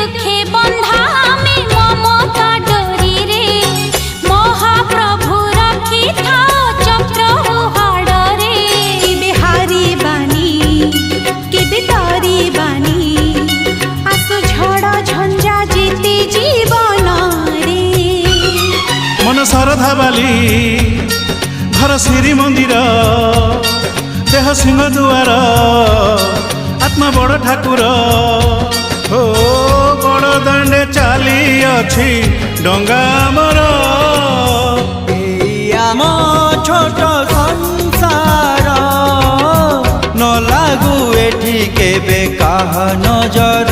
दुखे बंधा आमे ममता डोरी रे महाप्रभु रखी थाओ चक्र हाड़ रे केबे हारी बानी केबे तारी बानी आसु झड़ झंझा जीती जीवन रे मन सरधा बाली घर श्री मंदिर देह सिंह दुआर आत्मा बड़ ठाकुर हो बड़ दांडे चाली अछि डंगा मर आम छोट संसार न लागू एठी केबे काह नजर